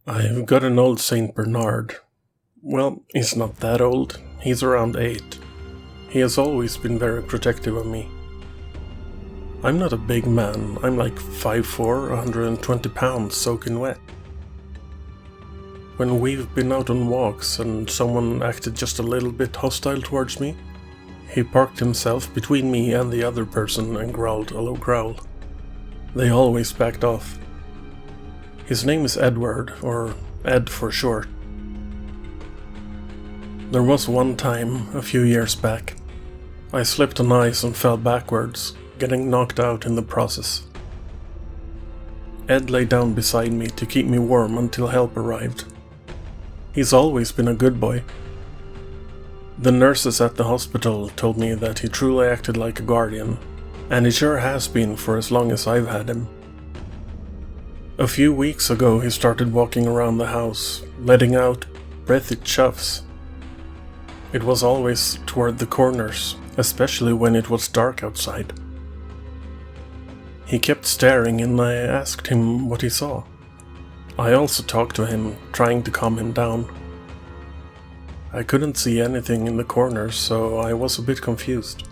I've got an old Saint Bernard. Well, he's not that old. He's around 8. He has always been very protective of me. I'm not a big man. I'm like 5'4", 120 pounds soaking wet. When we've been out on walks and someone acted just a little bit hostile towards me, he parked himself between me and the other person and growled a low growl. They always backed off. His name is Edward, or Ed for short. There was one time, a few years back, I slipped on ice and fell backwards, getting knocked out in the process. Ed lay down beside me to keep me warm until help arrived. He's always been a good boy. The nurses at the hospital told me that he truly acted like a guardian, and he sure has been for as long as I've had him. A few weeks ago he started walking around the house, letting out breathy chuffs. It was always toward the corners, especially when it was dark outside. He kept staring and I asked him what he saw. I also talked to him, trying to calm him down. I couldn't see anything in the corners, so I was a bit confused.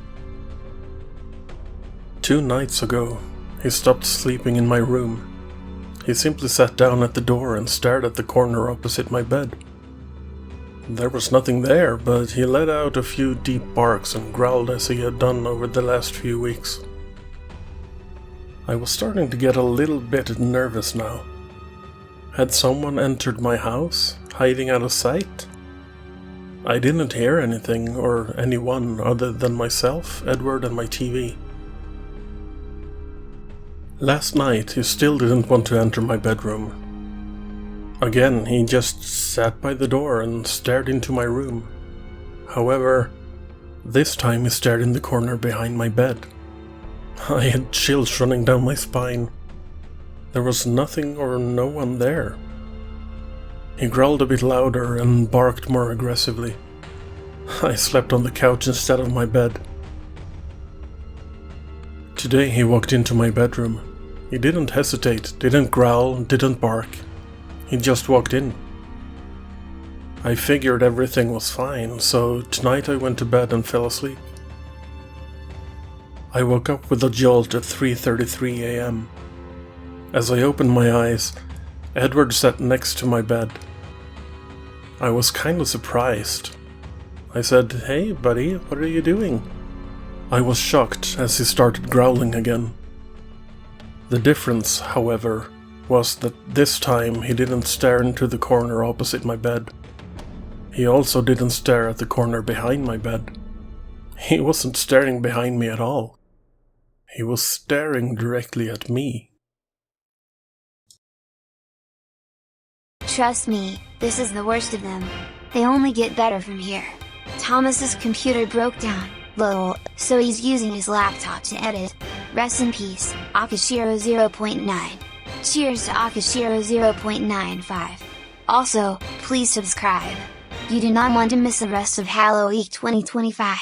2 nights ago, he stopped sleeping in my room. He simply sat down at the door and stared at the corner opposite my bed. There was nothing there, but he let out a few deep barks and growled as he had done over the last few weeks. I was starting to get a little bit nervous now. Had someone entered my house, hiding out of sight? I didn't hear anything or anyone other than myself, Edward, and my TV. Last night he still didn't want to enter my bedroom. Again, he just sat by the door and stared into my room. However, this time he stared in the corner behind my bed. I had chills running down my spine. There was nothing or no one there. He growled a bit louder and barked more aggressively. I slept on the couch instead of my bed. Today he walked into my bedroom. He didn't hesitate, didn't growl, didn't bark. He just walked in. I figured everything was fine, so tonight I went to bed and fell asleep. I woke up with a jolt at 3:33 a.m. As I opened my eyes, Edward sat next to my bed. I was kind of surprised. I said, "Hey buddy, what are you doing?" I was shocked as he started growling again. The difference, however, was that this time he didn't stare into the corner opposite my bed. He also didn't stare at the corner behind my bed. He wasn't staring behind me at all. He was staring directly at me. Trust me, this is the worst of them. They only get better from here. Thomas's computer broke down, lol, so he's using his laptop to edit. Rest in peace, Akashiro 0.9. Cheers to Akashiro 0.95. Also, please subscribe. You do not want to miss the rest of Halloweek 2025.